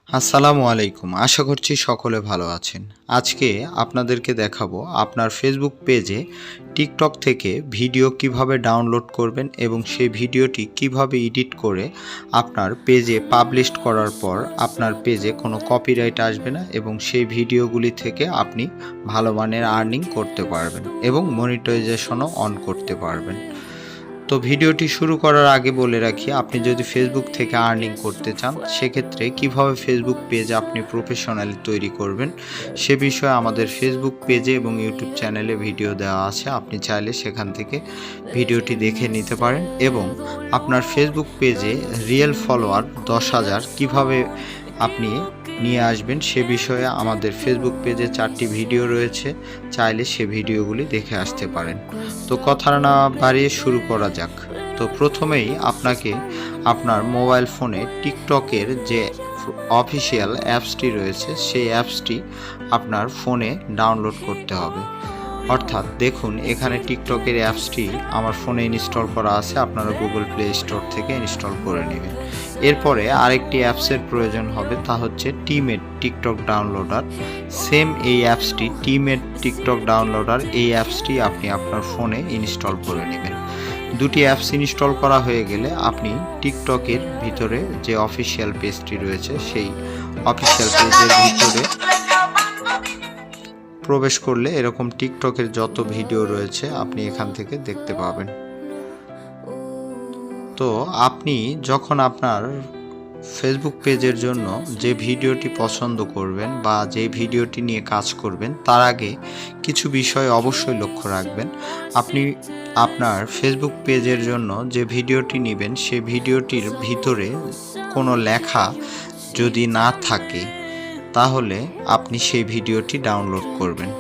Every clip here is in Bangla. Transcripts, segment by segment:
আসসালামু আলাইকুম। আশা করছি সকলে ভালো আছেন। আজকে আপনাদেরকে দেখাবো আপনার ফেসবুক পেজে টিকটক থেকে ভিডিও কিভাবে ডাউনলোড করবেন এবং সেই ভিডিওটি কিভাবে এডিট করে আপনার পেজে পাবলিশ করার পর আপনার পেজে কোনো কপিরাইট আসবে না এবং সেই ভিডিওগুলি থেকে আপনি ভালো মানের আর্নিং করতে পারবেন এবং মনিটাইজেশনও অন করতে পারবেন। তো ভিডিওটি শুরু করার আগে বলে রাখি, আপনি যদি ফেসবুক থেকে আর্নিং করতে চান সেক্ষেত্রে কিভাবে ফেসবুক পেজ আপনি প্রফেশনালি তৈরি করবেন সে বিষয়ে আমাদের ফেসবুক পেজে এবং ইউটিউব চ্যানেলে ভিডিও দেওয়া আছে। আপনি চাইলে সেখান থেকে ভিডিওটি দেখে নিতে পারেন এবং আপনার ফেসবুক পেজে রিয়েল ফলোয়ার 10,000 কিভাবে আপনি নিয়ে আসবেন সে বিষয়ে আমাদের ফেসবুক পেজে 4টি ভিডিও রয়েছে, চাইলে সে ভিডিওগুলি দেখে আসতে পারেন। তো কথা না বাড়িয়ে শুরু করা যাক। তো প্রথমেই আপনাকে আপনার মোবাইল ফোনে টিকটকের যে অফিসিয়াল অ্যাপসটি রয়েছে সেই অ্যাপসটি আপনার ফোনে ডাউনলোড করতে হবে। অর্থাৎ দেখুন এখানে টিকটকের অ্যাপসটি আমার ফোনে ইনস্টল করা আছে, আপনারা গুগল প্লে স্টোর থেকে ইনস্টল করে নেবেন। এরপরে আরেকটি অ্যাপসের প্রয়োজন হবে, তা হচ্ছে টিমেট টিকটক ডাউনলোডার। সেম এই অ্যাপসটি টিমেট টিকটক ডাউনলোডার, এই অ্যাপসটি আপনি আপনার ফোনে ইনস্টল করে নেবেন। দুটি অ্যাপস ইনস্টল করা হয়ে গেলে আপনি টিকটকের ভিতরে যে অফিসিয়াল পেজটি রয়েছে সেই অফিসিয়াল পেজের ভিতরে প্রবেশ করলে এরকম টিকটকের যত ভিডিও রয়েছে আপনি এখান থেকে দেখতে পাবেন। তো আপনি যখন আপনার ফেসবুক পেজের জন্য যে ভিডিওটি পছন্দ করবেন বা যে ভিডিওটি নিয়ে কাজ করবেন তার আগে কিছু বিষয় অবশ্যই লক্ষ্য রাখবেন। আপনি আপনার ফেসবুক পেজের জন্য যে ভিডিওটি নেবেন সেই ভিডিওটির ভিতরে কোনো লেখা যদি না থাকে তাহলে আপনি সেই ভিডিওটি ডাউনলোড করবেন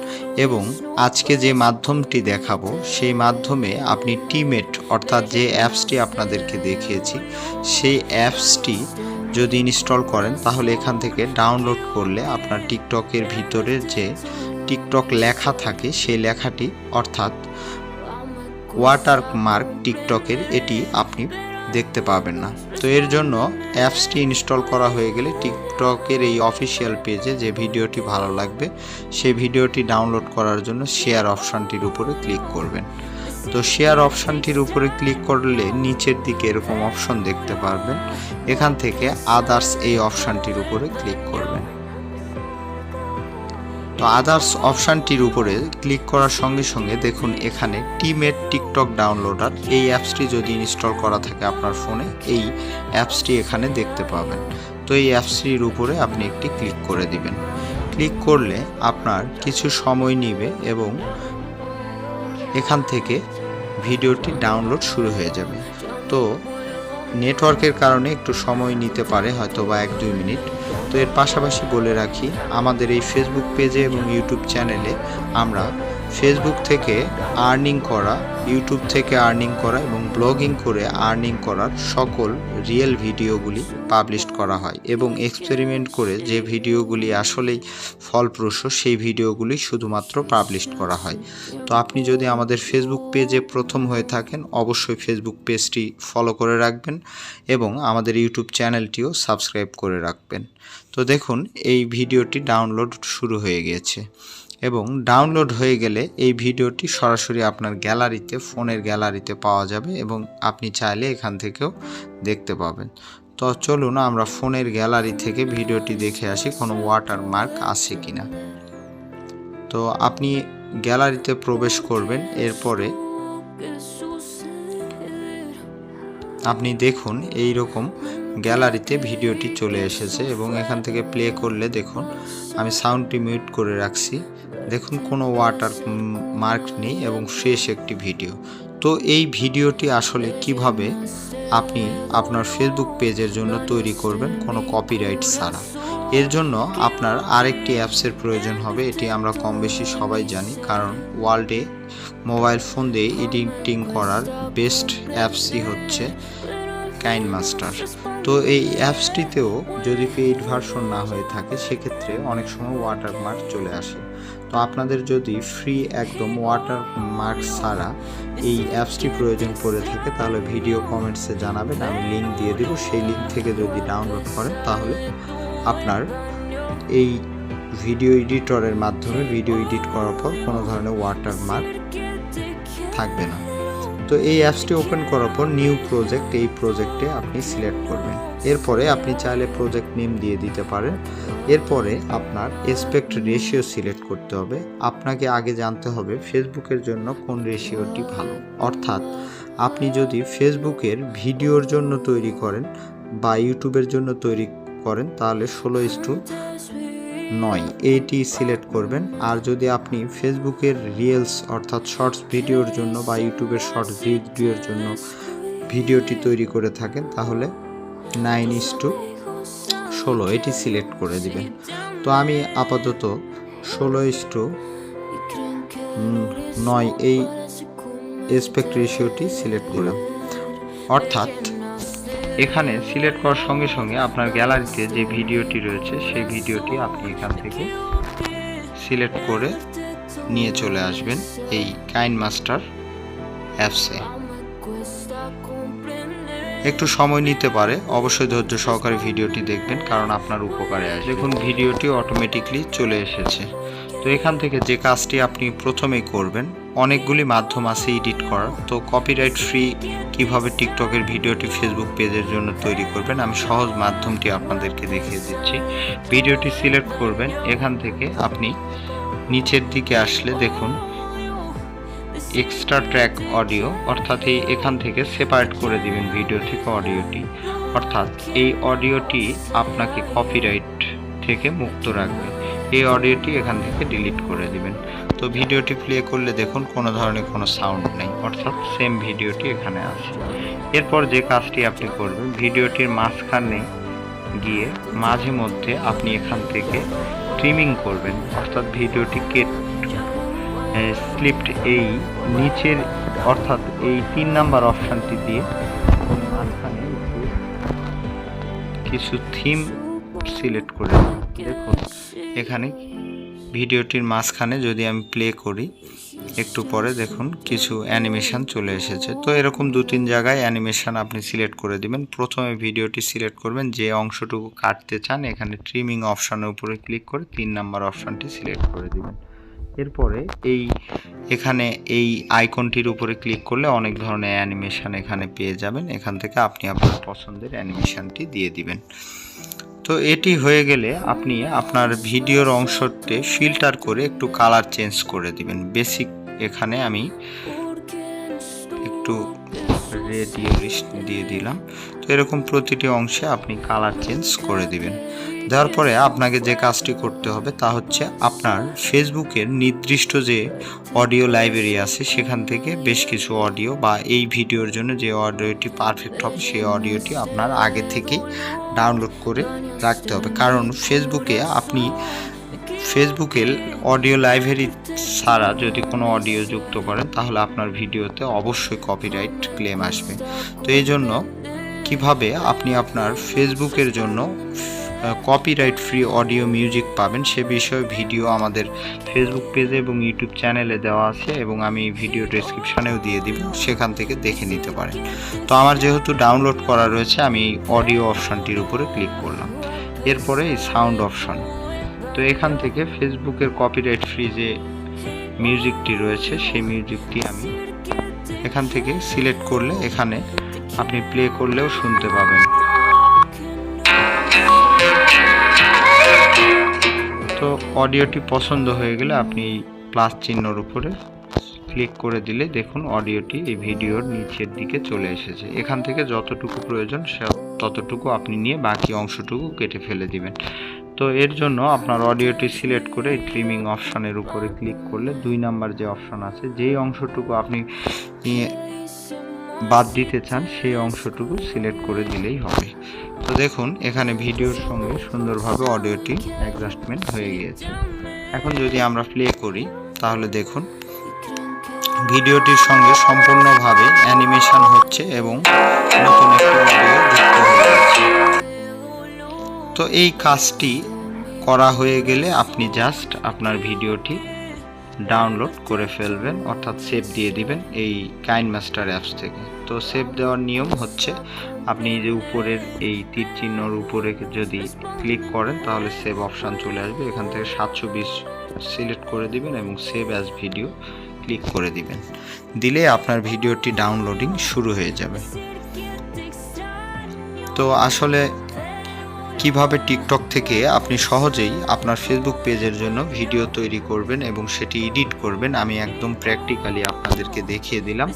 এবং আজকে যে মাধ্যমটি দেখাবো সেই মাধ্যমে আপনি টিমেট অর্থাৎ যে অ্যাপসটি আপনাদেরকে দেখিয়েছি সেই অ্যাপসটি যদি ইনস্টল করেন তাহলে এখান থেকে ডাউনলোড করলে আপনার টিকটকের ভিতরে যে টিকটক লেখা থাকে সেই লেখাটি অর্থাৎ ওয়াটারমার্ক টিকটকের এটি আপনি দেখতে পাবেন না। তো এর জন্য অ্যাপসটি ইনস্টল করা হয়ে গেলে টিকটকের এই অফিসিয়াল পেজে যে ভিডিওটি ভালো লাগবে সেই ভিডিওটি ডাউনলোড করার জন্য শেয়ার অপশানটির উপরে ক্লিক করবেন। তো শেয়ার অপশানটির উপরে ক্লিক করলে নিচের দিকে এরকম অপশন দেখতে পারবেন, এখান থেকে আদার্স এই অপশানটির উপরে ক্লিক করবেন। তো আদার্স অপশানটির উপরে ক্লিক করার সঙ্গে সঙ্গে দেখুন এখানে টিমেট টিকটক ডাউনলোডার এই অ্যাপসটি যদি ইনস্টল করা থাকে আপনার ফোনে এই অ্যাপসটি এখানে দেখতে পাবেন। তো এই অ্যাপসটির উপরে আপনি একটি ক্লিক করে দিবেন। ক্লিক করলে আপনার কিছু সময় নেবে এবং এখান থেকে ভিডিওটি ডাউনলোড শুরু হয়ে যাবে। তো নেটওয়ার্কের কারণে একটু সময় নিতে পারে, হয়তো বা 1-2 মিনিট। তো এর পাশাপাশি বলে রাখি আমাদের এই ফেসবুক পেজে এবং ইউটিউব চ্যানেলে আমরা ফেসবুক থেকে আর্নিং করা, ইউটিউব থেকে আর্নিং করা এবং ব্লগিং করে আর্নিং করার সকল রিয়েল ভিডিওগুলি পাবলিশ করা হয় এবং এক্সপেরিমেন্ট করে যে ভিডিওগুলি আসলেই ফলপ্রসূ সেই ভিডিওগুলি শুধুমাত্র পাবলিশ করা হয়। তো আপনি যদি আমাদের ফেসবুক পেজে প্রথম হয়ে থাকেন অবশ্যই ফেসবুক পেজটি ফলো করে রাখবেন এবং আমাদের ইউটিউব চ্যানেলটিও সাবস্ক্রাইব করে রাখবেন। তো দেখুন এই ভিডিওটি ডাউনলোড শুরু হয়ে গিয়েছে এবং ডাউনলোড হয়ে গেলে এই ভিডিওটি সরাসরি আপনার গ্যালারিতে ফোনের গ্যালারিতে পাওয়া যাবে এবং আপনি চাইলে এখান থেকেও দেখতে পাবেন। তো চলুন আমরা ফোনের গ্যালারি থেকে ভিডিওটি দেখে আসি কোনো ওয়াটারমার্ক আছে কিনা। তো আপনি গ্যালারিতে প্রবেশ করবেন, এরপরে আপনি দেখুন এই রকম গ্যালারিতে ভিডিওটি চলে এসেছে এবং এখান থেকে প্লে করলে দেখুন আমি সাউন্ডটি মিউট করে রাখছি, দেখুন কোনো ওয়াটার মার্ক নেই এবং ফ্রেশ একটি ভিডিও। তো এই ভিডিওটি আসলে কিভাবে আপনি আপনার ফেসবুক পেজের জন্য তৈরি করবেন কোনো কপিরাইট ছাড়া, এর জন্য আপনার আরেকটি অ্যাপসের প্রয়োজন হবে। এটি আমরা কম বেশি সবাই জানি, কারণ ওয়ার্ল্ডে মোবাইল ফোন দিয়ে এডিটিং করার বেস্ট অ্যাপসই হচ্ছে কাইনমাস্টার। তো এই অ্যাপসটিতেও যদি পেইড ভার্সন না হয়ে থাকে সেক্ষেত্রে অনেক সময় ওয়াটারমার্ক চলে আসে। তো আপনাদের যদি ফ্রি একদম ওয়াটারমার্ক ছাড়া এই অ্যাপসটি প্রয়োজন পড়ে থাকে তাহলে ভিডিও কমেন্টসে জানাবেন, আমি লিঙ্ক দিয়ে দেব। সেই লিঙ্ক থেকে যদি ডাউনলোড করেন তাহলে আপনার এই ভিডিও এডিটরের মাধ্যমে ভিডিও এডিট করার পর কোনো ধরনের ওয়াটারমার্ক থাকবে না। তো এই অ্যাপসটি ওপেন করার পর নিউ প্রজেক্ট, এই প্রজেক্টে আপনি সিলেক্ট করবেন। এরপরে আপনি চাইলে প্রজেক্ট নেম দিয়ে দিতে পারেন। এরপরে আপনার অ্যাসপেক্ট রেশিও সিলেক্ট করতে হবে। আপনাকে আগে জানতে হবে ফেসবুকের জন্য কোন রেশিওটি ভালো, অর্থাৎ আপনি যদি ফেসবুকের ভিডিওর জন্য তৈরি করেন বা ইউটিউবের জন্য তৈরি করেন তাহলে 16:9 এইটি সিলেক্ট করবেন। আর যদি আপনি ফেসবুকের রিলস অর্থাৎ শর্টস ভিডিওর জন্য বা ইউটিউবের শর্টস ভিডিওর জন্য ভিডিওটি তৈরি করে থাকেন তাহলে 9:16 এটি সিলেক্ট করে দিবেন। তো আমি আপাতত 16:9 এই অ্যাসপেক্ট রেশিওটি সিলেক্ট করলাম। অর্থাৎ এখানে সিলেক্ট করার সঙ্গে সঙ্গে আপনার গ্যালারিতে যে ভিডিওটি রয়েছে সেই ভিডিওটি আপনি এখান থেকে সিলেক্ট করে নিয়ে চলে আসবেন এই কাইনমাস্টার অ্যাপসে। একটু সময় নিতে পারে, অবশ্যই ধৈর্য সহকারে ভিডিওটি দেখবেন কারণ আপনার উপকারে আসবে। দেখুন ভিডিওটি অটোমেটিকলি চলে এসেছে। তো এখান থেকে যে কাজটি আপনি প্রথমেই করবেন, অনেকগুলি মাধ্যম আছে এডিট করার। তো কপিরাইট ফ্রি কিভাবে টিকটকের ভিডিওটি ফেসবুক পেজের জন্য তৈরি করবেন আমি সহজ মাধ্যমটি আপনাদেরকে দেখিয়ে দিচ্ছি। ভিডিওটি সিলেক্ট করবেন, এখান থেকে আপনি নিচের দিকে আসলে দেখুন এক্সট্রা ট্র্যাক অডিও, অর্থাৎ এখান থেকে সেপারেট করে দিবেন ভিডিও থেকে অডিওটি, অর্থাৎ এই অডিওটি আপনাকে কপিরাইট থেকে মুক্ত রাখবে। এই অডিওটি এখান থেকে ডিলিট করে দিবেন। তো ভিডিওটি প্লে করলে দেখুন কোনো ধরনের কোনো সাউন্ড নেই, অর্থাৎ সেম ভিডিওটি এখানে আছে। এরপর যে কাজটি আপনি করবেন, ভিডিওটির মাঝখানে গিয়ে মাঝে মধ্যে আপনি এখান থেকে ট্রিমিং করবেন, অর্থাৎ ভিডিওটি স্লিপড এই নিচের অর্থাৎ এই 3 নাম্বার অপশানটি দিয়ে মাঝখানে কিছু থিম সিলেক্ট করে দেখুন এখানে ভিডিওটির মাঝখানে যদি আমি প্লে করি একটু পরে দেখুন কিছু অ্যানিমেশন চলে এসেছে। তো এরকম 2-3 জায়গায় অ্যানিমেশন আপনি সিলেক্ট করে দিবেন। প্রথমে ভিডিওটি সিলেক্ট করবেন, যে অংশটুকু কাটতে চান এখানে ট্রিমিং অপশানের উপরে ক্লিক করে 3 নাম্বার অপশানটি সিলেক্ট করে দিবেন। এরপরে এখানে এই আইকনটির উপরে ক্লিক করলে অনেক ধরনের অ্যানিমেশন এখানে পেয়ে যাবেন। এখান থেকে আপনি আপনার পছন্দের অ্যানিমেশনটি দিয়ে দিবেন। তো এটি হয়ে গেলে আপনি আপনার ভিডিওর অংশতে ফিল্টার করে একটু কালার চেঞ্জ করে দিবেন। বেসিক এখানে আমি একটু রেডিয়ালিশ দিয়ে দিলাম। তো এরকম প্রতিটি অংশে আপনি কালার চেঞ্জ করে দিবেন। দেওয়ার পরে আপনাকে যে কাজটি করতে হবে তা হচ্ছে আপনার ফেসবুকের নির্দিষ্ট যে অডিও লাইব্রেরি আছে সেখান থেকে বেশ কিছু অডিও বা এই ভিডিওর জন্য যে অডিওটি পারফেক্ট হবে সেই অডিওটি আপনার আগে থেকেই ডাউনলোড করে রাখতে হবে। কারণ ফেসবুকের অডিও লাইব্রেরি ছাড়া যদি কোনো অডিও যুক্ত করেন তাহলে আপনার ভিডিওতে অবশ্যই কপিরাইট ক্লেম আসবে। তো এই জন্য কিভাবে আপনি আপনার ফেসবুকের জন্য কপিরাইট ফ্রি অডিও মিউজিক পাবেন সে বিষয়ে ভিডিও আমাদের ফেসবুক পেজে এবং ইউটিউব চ্যানেলে দেওয়া আছে এবং আমি ভিডিও ডেসক্রিপশানেও দিয়ে দিব, সেখান থেকে দেখে নিতে পারেন। তো আমার যেহেতু ডাউনলোড করা রয়েছে আমি অডিও অপশানটির উপরে ক্লিক করলাম। এরপরে এই সাউন্ড অপশান, তো এখান থেকে ফেসবুকের কপিরাইট ফ্রি যে মিউজিকটি রয়েছে সেই মিউজিকটি আমি এখান থেকে সিলেক্ট করলে এখানে আপনি প্লে করলেও শুনতে পাবেন। তো অডিওটি পছন্দ হয়ে গেলে আপনি প্লাস চিহ্নর উপরে ক্লিক করে দিলে দেখুন অডিওটি এই ভিডিওর নিচের দিকে চলে এসেছে। এখান থেকে যতটুকু প্রয়োজন ততটুকু আপনি নিয়ে বাকি অংশটুকু কেটে ফেলে দিবেন। তো এর জন্য আপনার অডিওটি সিলেক্ট করে ট্রিমিং অপশানের উপরে ক্লিক করলে 2 নাম্বার যে অপশান আছে যেই অংশটুকু আপনি বাদ দিতে চান সেই অংশটুকু সিলেক্ট করে দিলেই হবে। তো দেখুন এখানে ভিডিওর সঙ্গে সুন্দরভাবে অডিওটি অ্যাডজাস্টমেন্ট হয়ে গিয়েছে। এখন যদি আমরা প্লে করি তাহলে দেখুন ভিডিওটির সঙ্গে সম্পূর্ণভাবে অ্যানিমেশন হচ্ছে এবং নতুন একটি অডিও যুক্ত হয়ে যাচ্ছে। তো এই কাজটি করা হয়ে গেলে আপনি জাস্ট আপনার ভিডিওটি ডাউনলোড করে ফেলবেন, অর্থাৎ সেভ দিয়ে দিবেন এই কাইনমাস্টার অ্যাপস থেকে। তো সেভ দেওয়ার নিয়ম হচ্ছে আপনি যে উপরের এই তীর চিহ্নর উপরে যদি ক্লিক করেন তাহলে সেভ অপশান চলে আসবে। এখান থেকে 720 সিলেক্ট করে দিবেন এবং সেভ অ্যাজ ভিডিও ক্লিক করে দিবেন। দিলে আপনার ভিডিওটি ডাউনলোডিং শুরু হয়ে যাবে। তো আসলে কিভাবে টিকটক থেকে আপনি সহজেই আপনার ফেসবুক পেজের জন্য ভিডিও তৈরি করবেন এবং সেটি এডিট করবেন আমি একদম প্র্যাকটিক্যালি আপনাদেরকে দেখিয়ে দিলাম।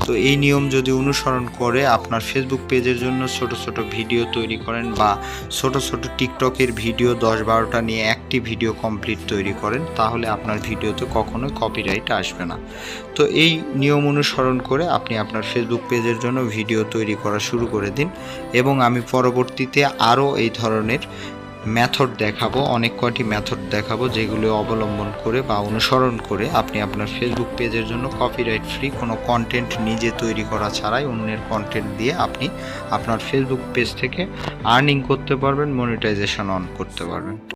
তো এই নিয়ম যদি অনুসরণ করে আপনার ফেসবুক পেজের জন্য ছোট ছোট ভিডিও তৈরি করেন বা ছোট ছোট টিকটকের ভিডিও 10-12টা নিয়ে একটি ভিডিও কমপ্লিট তৈরি করেন, তাহলে আপনার ভিডিওতে কখনোই কপিরাইট আসবে না। তো এই নিয়ম অনুসরণ করে আপনি আপনার ফেসবুক পেজের জন্য ভিডিও তৈরি করা শুরু করে দিন এবং আমি পরবর্তীতে আরও এই ধরনের মেথড দেখাবো, অনেক কয়টি মেথড দেখাবো যেগুলো অবলম্বন করে বা অনুসরণ করে আপনি আপনার ফেসবুক পেজের জন্য কপিরাইট ফ্রি কোনো কন্টেন্ট নিজে তৈরি করা ছাড়াই অন্যের কন্টেন্ট দিয়ে আপনি আপনার ফেসবুক পেজ থেকে আর্নিং করতে পারবেন, মনিটাইজেশন অন করতে পারবেন।